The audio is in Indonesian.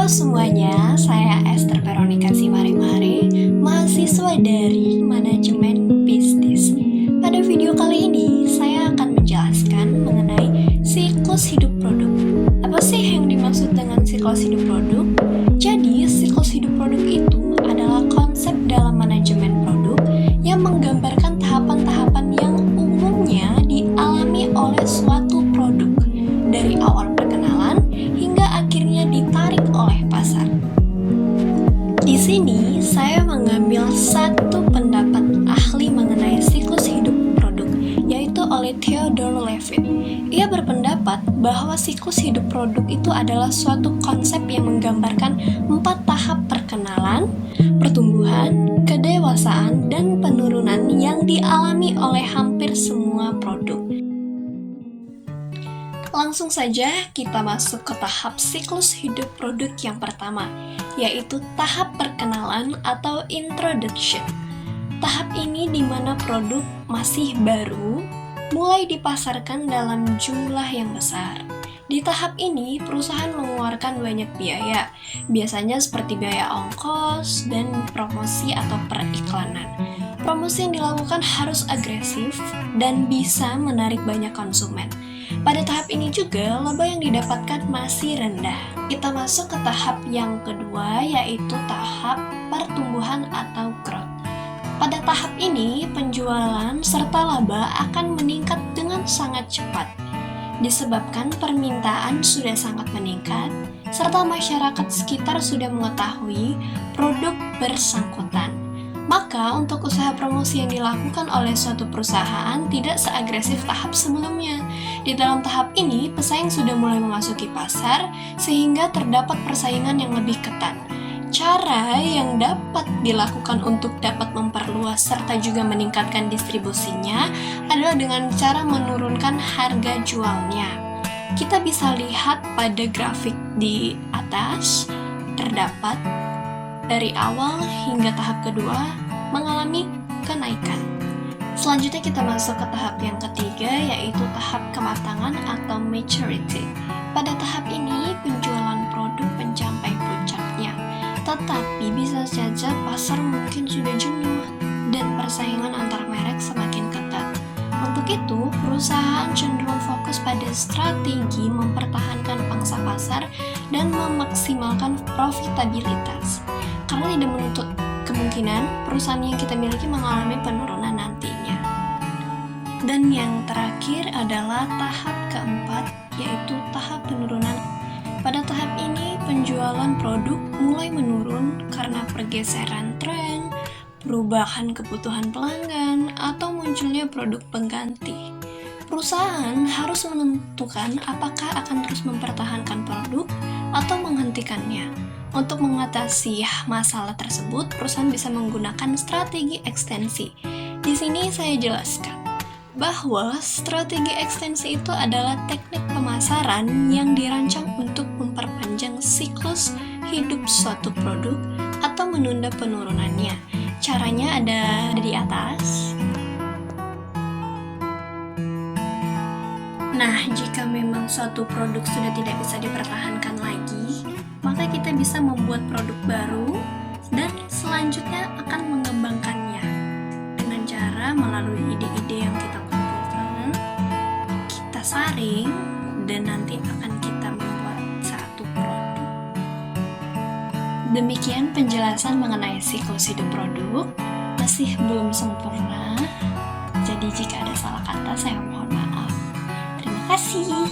Halo semuanya, saya Esther Veronica Simarimare, mahasiswa dari Manajemen Bisnis. Pada video kali ini, saya akan menjelaskan mengenai siklus hidup produk. Apa sih yang dimaksud dengan siklus hidup produk? Jadi, siklus hidup produk itu adalah konsep dalam manajemen produk yang menggambarkan tahapan-tahapan yang umumnya dialami oleh suatu produk dari awal perkenalan hingga akhirnya ditarik oleh pasar. Di sini saya mengambil satu pendapat ahli mengenai siklus hidup produk, yaitu oleh Theodore Levitt. Ia berpendapat bahwa siklus hidup produk itu adalah suatu konsep yang menggambarkan 4 tahap perkenalan, pertumbuhan, kedewasaan, dan penurunan yang dialami oleh hampir semua produk. Langsung saja kita masuk ke tahap siklus hidup produk yang pertama, yaitu tahap perkenalan atau introduction. Tahap ini di mana produk masih baru, mulai dipasarkan dalam jumlah yang besar. Di tahap ini, perusahaan mengeluarkan banyak biaya, biasanya seperti biaya ongkos dan promosi atau periklanan. Promosi yang dilakukan harus agresif dan bisa menarik banyak konsumen. Pada tahap ini juga, laba yang didapatkan masih rendah. Kita masuk ke tahap yang kedua, yaitu tahap pertumbuhan atau growth. Pada tahap ini, penjualan serta laba akan meningkat dengan sangat cepat. Disebabkan permintaan sudah sangat meningkat, serta masyarakat sekitar sudah mengetahui produk bersangkutan. Maka, untuk usaha promosi yang dilakukan oleh suatu perusahaan tidak seagresif tahap sebelumnya. Di dalam tahap ini, pesaing sudah mulai memasuki pasar, sehingga terdapat persaingan yang lebih ketat. Cara yang dapat dilakukan untuk dapat memperluas serta juga meningkatkan distribusinya adalah dengan cara menurunkan harga jualnya. Kita bisa lihat pada grafik di atas, terdapat dari awal hingga tahap kedua mengalami kenaikan. Selanjutnya kita masuk ke tahap yang ketiga, yaitu tahap kematangan atau maturity. Pada tahap ini, penjualan produk mencapai puncaknya, tetapi bisa saja pasar mungkin sudah jenuh dan persaingan antar merek semakin ketat. Untuk itu, perusahaan cenderung fokus pada strategi mempertahankan pangsa pasar dan memaksimalkan profitabilitas. Karena tidak menutup kemungkinan perusahaan yang kita miliki mengalami penurunan nantinya. Dan yang terakhir adalah tahap keempat, yaitu tahap penurunan. Pada tahap ini, penjualan produk mulai menurun karena pergeseran tren, perubahan kebutuhan pelanggan, atau munculnya produk pengganti. Perusahaan harus menentukan apakah akan terus mempertahankan produk atau menghentikannya. Untuk mengatasi masalah tersebut, perusahaan bisa menggunakan strategi ekstensi. Di sini saya jelaskan bahwa strategi ekstensi itu adalah teknik pemasaran yang dirancang untuk memperpanjang siklus hidup suatu produk atau menunda penurunannya. Caranya ada di atas. Nah, jika memang suatu produk sudah tidak bisa dipertahankan lagi, maka kita bisa membuat produk baru dan selanjutnya akan mengembangkannya dengan cara melalui ide-ide yang kita kumpulkan, kita saring, dan nanti akan kita membuat satu produk. Demikian penjelasan mengenai siklus hidup produk. Masih belum sempurna, jadi jika ada salah kata saya mohon maaf. Terima kasih.